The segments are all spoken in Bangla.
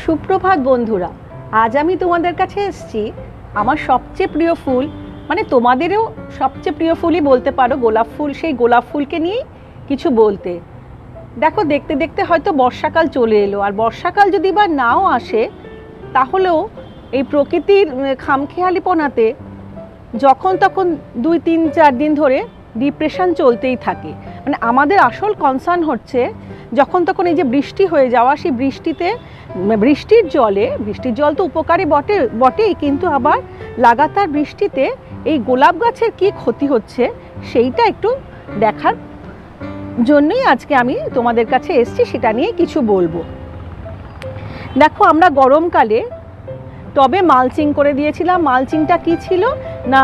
সুপ্রভাত বন্ধুরা, আজ আমি তোমাদের কাছে এসেছি আমার সবচেয়ে প্রিয় ফুল, মানে তোমাদেরও সবচেয়ে প্রিয় ফুলই বলতে পারো, গোলাপ ফুল। সেই গোলাপ ফুলকে নিয়ে কিছু বলতে। দেখো, দেখতে দেখতে হয়তো বর্ষাকাল চলে এলো, আর বর্ষাকাল যদি বা নাও আসে তাহলেও এই প্রকৃতির খামখেয়ালিপনাতে যখন তখন 2-3-4 দিন ধরে ডিপ্রেশন চলতেই থাকে। মানে আমাদের আসল কনসার্ন হচ্ছে যখন তখন এই যে বৃষ্টি হয়ে যাওয়া, সেই বৃষ্টির জল তো উপকারী বটেই, কিন্তু আবার লাগাতার বৃষ্টিতে এই গোলাপ গাছের কী ক্ষতি হচ্ছে সেইটা একটু দেখার জন্যই আজকে আমি তোমাদের কাছে এসেছি, সেটা নিয়ে কিছু বলবো। দেখো, আমরা গরমকালে টবে মালচিং করে দিয়েছিলাম। মালচিংটা কি ছিল না,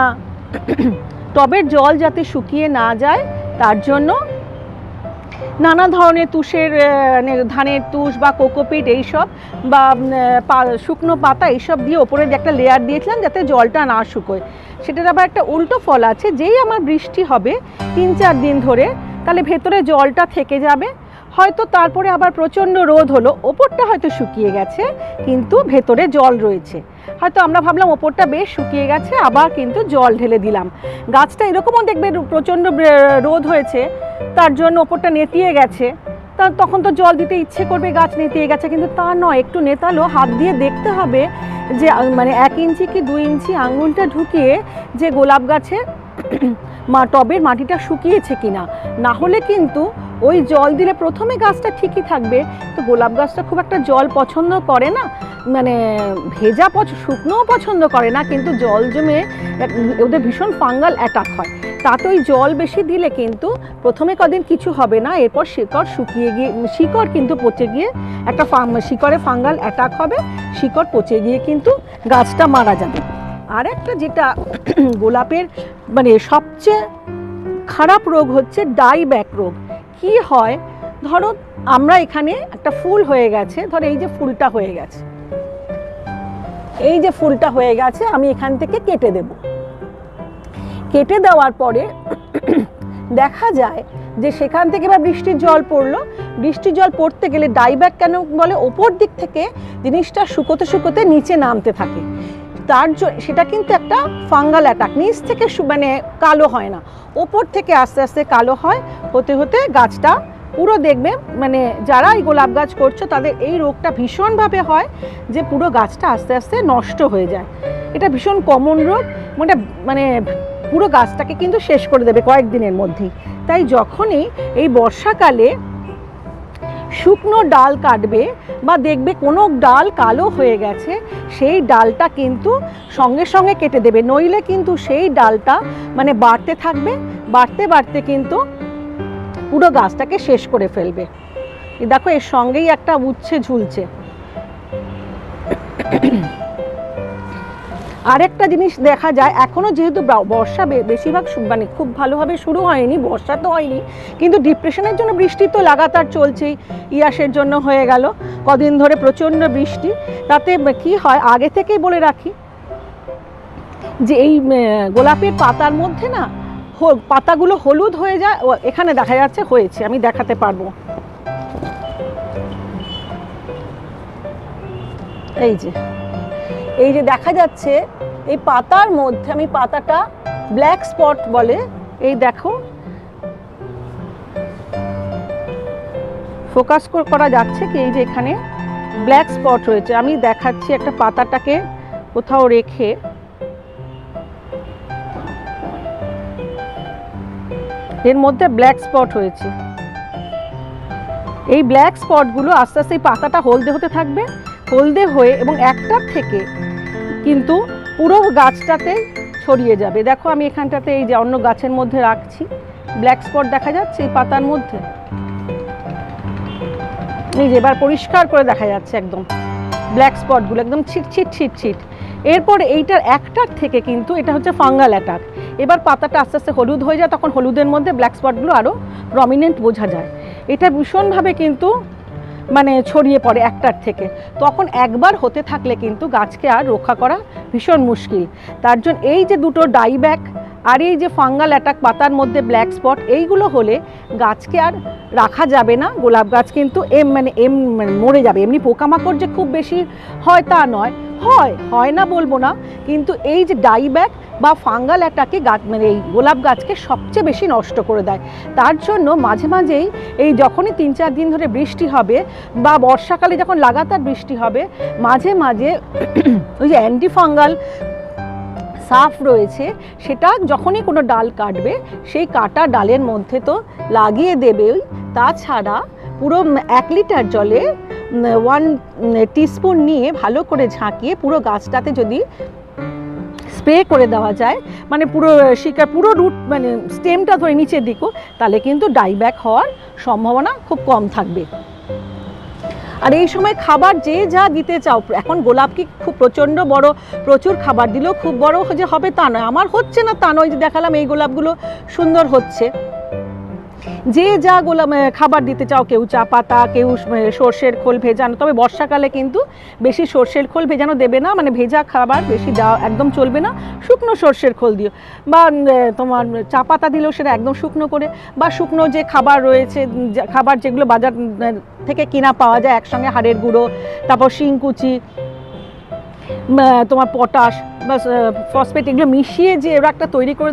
টবের জল যাতে শুকিয়ে না যায় তার জন্য নানা ধরনের তুষের, ধানের তুষ বা কোকোপিট এইসব বা শুকনো পাতা এইসব দিয়ে ওপরে একটা লেয়ার দিয়েছিলাম যাতে জলটা না শুকোয়। সেটার আবার একটা উল্টো ফল আছে, যেই আমার বৃষ্টি হবে 3-4 দিন ধরে, তাহলে ভেতরে জলটা থেকে যাবে। হয়তো তারপরে আবার প্রচণ্ড রোদ হলো, ওপরটা হয়তো শুকিয়ে গেছে কিন্তু ভেতরে জল রয়েছে। হয়তো আমরা ভাবলাম ওপরটা বেশ শুকিয়ে গেছে, আবার কিন্তু জল ঢেলে দিলাম। গাছটা এরকমও দেখবে প্রচণ্ড রোদ হয়েছে, তার জন্য ওপরটা নেতিয়ে গেছে, তখন তো জল দিতে ইচ্ছে করবে, গাছ নেতিয়ে গেছে। কিন্তু তা নয়, একটু নেতালো হাত দিয়ে দেখতে হবে যে মানে 1 ইঞ্চি কি 2 ইঞ্চি আঙুলটা ঢুকিয়ে যে গোলাপ গাছের টবের মাটিটা শুকিয়েছে কিনা। না হলে কিন্তু ওই জল দিলে প্রথমে গাছটা ঠিকই থাকবে, তো গোলাপ গাছটা খুব একটা জল পছন্দ করে না, মানে ভেজা শুকনোও পছন্দ করে না, কিন্তু জল জমে ওদের ভীষণ ফাঙ্গাল অ্যাটাক হয়। তাতে ওই জল বেশি দিলে কিন্তু প্রথমে কদিন কিছু হবে না, এরপর শিকড় শুকিয়ে গিয়ে শিকড় কিন্তু পচে গিয়ে একটা শিকড়ে ফাঙ্গাল অ্যাটাক হবে, শিকড় পচে গিয়ে কিন্তু গাছটা মারা যাবে। আর একটা যেটা গোলাপের মানে সবচেয়ে খারাপ রোগ হচ্ছে ডাইব্যাক রোগ। কি হয়, ধরো আমরা এখানে একটা ফুল হয়ে গেছে, ধরো এই যে ফুলটা হয়ে গেছে, আমি এখান থেকে কেটে দেব। কেটে দেওয়ার পরে দেখা যায় যে সেখান থেকে এবার বৃষ্টির জল পড়লো, বৃষ্টির জল পড়তে গেলে ডাইব্যাক কেন বলে, ওপর দিক থেকে জিনিসটা শুকোতে শুকোতে নিচে নামতে থাকে। সেটা কিন্তু একটা ফাঙ্গাল অ্যাটাক, নিচ থেকে মানে কালো হয় না, ওপর থেকে আস্তে আস্তে কালো হয়, হতে হতে গাছটা পুরো দেখবে, মানে যারা এই গোলাপ গাছ করছো তাদের এই রোগটা ভীষণভাবে হয় যে পুরো গাছটা আস্তে আস্তে নষ্ট হয়ে যায়। এটা ভীষণ কমন রোগ, মানে পুরো গাছটাকে কিন্তু শেষ করে দেবে কয়েকদিনের মধ্যেই। তাই যখনই এই বর্ষাকালে শুকনো ডাল কাটবে বা দেখবে কোনো ডাল কালো হয়ে গেছে, সেই ডালটা কিন্তু সঙ্গে সঙ্গে কেটে দেবে, নইলে কিন্তু সেই ডালটা মানে বাড়তে থাকবে, বাড়তে বাড়তে কিন্তু পুরো গাছটাকে শেষ করে ফেলবে। দেখো, এর সঙ্গেই একটা উচ্ছে ঝুলছে। আরেকটা জিনিস দেখা যায়, এখনও যেহেতু বর্ষা বেশিরভাগ মানে খুব ভালোভাবে শুরু হয়নি, বর্ষা তো হয়নি, কিন্তু ডিপ্রেশনের জন্য বৃষ্টি তো লাগাতার চলছেই। ইয়াসের জন্য হয়ে গেল কদিন ধরে প্রচণ্ড বৃষ্টি। তাতে কি হয়, আগে থেকেই বলে রাখি যে এই গোলাপের পাতার মধ্যে না পাতাগুলো হলুদ হয়ে যায়। এখানে দেখা যাচ্ছে হয়েছে, আমি দেখাতে পারবো। এই যে দেখা যাচ্ছে এই পাতার মধ্যে, আমি পাতাটা ব্ল্যাক স্পট বলে, এই দেখো ফোকাস করা যাচ্ছে কি, এই যে এখানে ব্ল্যাক স্পট রয়েছে। আমি দেখাচ্ছি একটা পাতাটাকে কোথাও রেখে, এর মধ্যে ব্ল্যাক স্পট হয়েছে। এই ব্ল্যাক স্পটগুলো আস্তে আস্তে পাতাটা হলদে হতে থাকবে, হলদে হয়ে এবং একটার থেকে কিন্তু পুরো গাছটাতে ছড়িয়ে যাবে। দেখো, আমি এখানটাতে এই যে অন্য গাছের মধ্যে রাখছি, ব্ল্যাক স্পট দেখা যাচ্ছে এই পাতার মধ্যে, এই যে এবার পরিষ্কার করে দেখা যাচ্ছে একদম ব্ল্যাক স্পটগুলো একদম ছিট। এরপর এইটার একটার থেকে কিন্তু এটা হচ্ছে ফাঙ্গাল অ্যাটাক। এবার পাতাটা আস্তে আস্তে হলুদ হয়ে যায়, তখন হলুদের মধ্যে ব্ল্যাক স্পটগুলো আরও প্রমিনেন্ট বোঝা যায়। এটা ভীষণভাবে কিন্তু মানে ছড়িয়ে পড়ে একটার থেকে, তখন একবার হতে থাকলে কিন্তু গাছকে আর রক্ষা করা ভীষণ মুশকিল। তার জন্য এই যে দুটো ডাইব্যাক আর এই যে ফাঙ্গাল অ্যাটাক, পাতার মধ্যে ব্ল্যাক স্পট, এইগুলো হলে গাছকে আর রাখা যাবে না। গোলাপ গাছ কিন্তু মরে যাবে। এমনি পোকামাকড় যে খুব বেশি হয় তা নয়, হয় না বলবো না, কিন্তু এই যে ডাইব্যাক বা ফাঙ্গাল অ্যাটাকে এই গোলাপ গাছকে সবচেয়ে বেশি নষ্ট করে দেয়। তার জন্য মাঝে মাঝেই এই যখনই 3-4 দিন ধরে বৃষ্টি হবে বা বর্ষাকালে যখন লাগাতার বৃষ্টি হবে, মাঝে মাঝে ওই যে অ্যান্টিফাঙ্গাল সাফ রয়েছে, সেটা যখনই কোনো ডাল কাটবে সেই কাটা ডালের মধ্যে তো লাগিয়ে দেবেই। তাছাড়া পুরো 1 লিটার জলে 1 টিস্পুন নিয়ে ভালো করে ঝাঁকিয়ে পুরো গাছটাতে যদি স্প্রে করে দেওয়া যায়, মানে পুরো শিকড়, পুরো রুট, মানে স্টেমটা ধরে নিচের দিকেও, তাহলে কিন্তু ডাইব্যাক হওয়ার সম্ভাবনা খুব কম থাকবে। আর এই সময় খাবার যে যা দিতে চাও, এখন গোলাপ কি খুব প্রচণ্ড বড়, প্রচুর খাবার দিলেও খুব বড় যে হবে তা নয়, আমার হচ্ছে না তা নয়, যে দেখালাম এই গোলাপগুলো সুন্দর হচ্ছে। যে যা গোলাপ খাবার দিতে চাও, কেউ চা পাতা, কেউ সর্ষের খোল ভেজানো, তবে বর্ষাকালে কিন্তু বেশি সর্ষের খোল ভেজানো দেবে না, মানে ভেজা খাবার বেশি দেওয়া একদম চলবে না, শুকনো সর্ষের খোল দিও, বা তোমার চা পাতা দিলেও সেটা একদম শুকনো করে, বা শুকনো যে খাবার রয়েছে, খাবার যেগুলো বাজার থেকে কিনা পাওয়া যায় একসঙ্গে, হাড়ের গুঁড়ো, তারপর শিংকুচি, তোমার পটাশ বা ফসফেট, এগুলো মিশিয়ে যে ওরা একটা তৈরি করে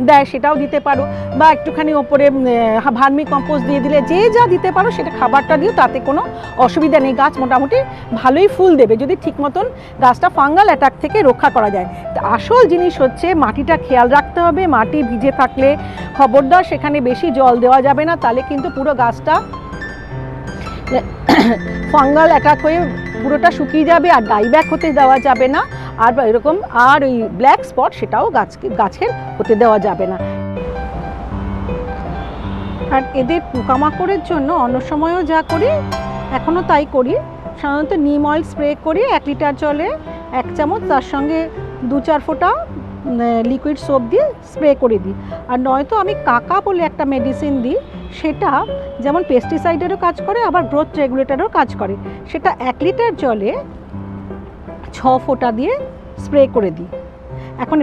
দেয়, সেটাও দিতে পারো, বা একটুখানি ওপরে ভার্মি কম্পোস্ট দিয়ে দিলে, যে যা দিতে পারো সেটা খাবারটা দিও, তাতে কোনো অসুবিধা নেই। গাছ মোটামুটি ভালোই ফুল দেবে যদি ঠিক মতন গাছটা ফাঙ্গাল অ্যাটাক থেকে রক্ষা করা যায়। আসল জিনিস হচ্ছে মাটিটা খেয়াল রাখতে হবে। মাটি ভিজে থাকলে খবরদার সেখানে বেশি জল দেওয়া যাবে না, তাহলে কিন্তু পুরো গাছটা ফাঙ্গাল অ্যাটাক হয়ে পুরোটা শুকিয়ে যাবে, আর ডাইব্যাক হতে দেওয়া যাবে না, আর এরকম আর ওই ব্ল্যাক স্পট সেটাও গাছের হতে দেওয়া যাবে না। আর এদের পোকামাকড়ের জন্য অন্য সময়ও যা করি, এখনও তাই করি, সাধারণত নিম অয়েল স্প্রে করি 1 লিটার জলে 1 চামচ, তার সঙ্গে 2-4 ফোঁটা লিকুইড সোপ দিয়ে স্প্রে করে দিই। আর নয়তো আমি কাকা বলে একটা মেডিসিন দিই, সেটা যেমন পেস্টিসাইডেরও কাজ করে, আবার গ্রোথ রেগুলেটরও কাজ করে, সেটা 1 লিটার জলে 6 ফোঁটা দিয়ে স্প্রে করে দিই। এখন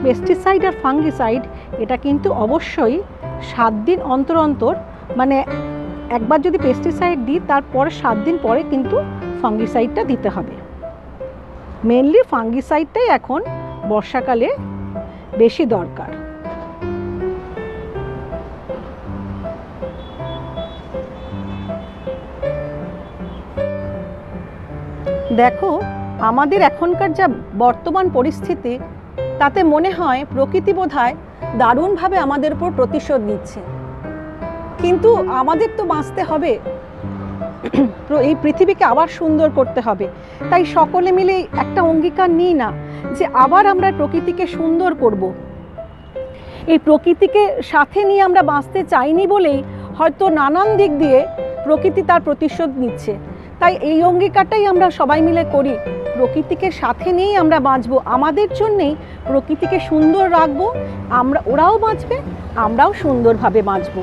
পেস্টিসাইড আর ফাঙ্গিসাইড এটা কিন্তু অবশ্যই 7 দিন অন্তর অন্তর, মানে একবার যদি পেস্টিসাইড দিই তারপরে 7 দিন পরে কিন্তু ফাঙ্গিসাইডটা দিতে হবে। মেনলি ফাঙ্গিসাইডটাই এখন বর্ষাকালে বেশি দরকার। দেখো, আমাদের এখনকার যা বর্তমান পরিস্থিতি, তাতে মনে হয় প্রকৃতি বোধহয় দারুণভাবে আমাদের উপর প্রতিশোধ নিচ্ছে, কিন্তু আমাদের তো বাঁচতে হবে, এই পৃথিবীকে আবার সুন্দর করতে হবে। তাই সকলে মিলে একটা অঙ্গীকার নিই না যে আবার আমরা প্রকৃতিকে সুন্দর করব। এই প্রকৃতিকে সাথে নিয়ে আমরা বাঁচতে চাইনি বলেই হয়তো নানান দিক দিয়ে প্রকৃতি তার প্রতিশোধ নিচ্ছে। তাই এই অঙ্গীকারটাই আমরা সবাই মিলে করি, প্রকৃতিকে সাথে নিয়েই আমরা বাঁচবো, আমাদের জন্যেই প্রকৃতিকে সুন্দর রাখবো, ওরাও বাঁচবে, আমরাও সুন্দরভাবে বাঁচবো।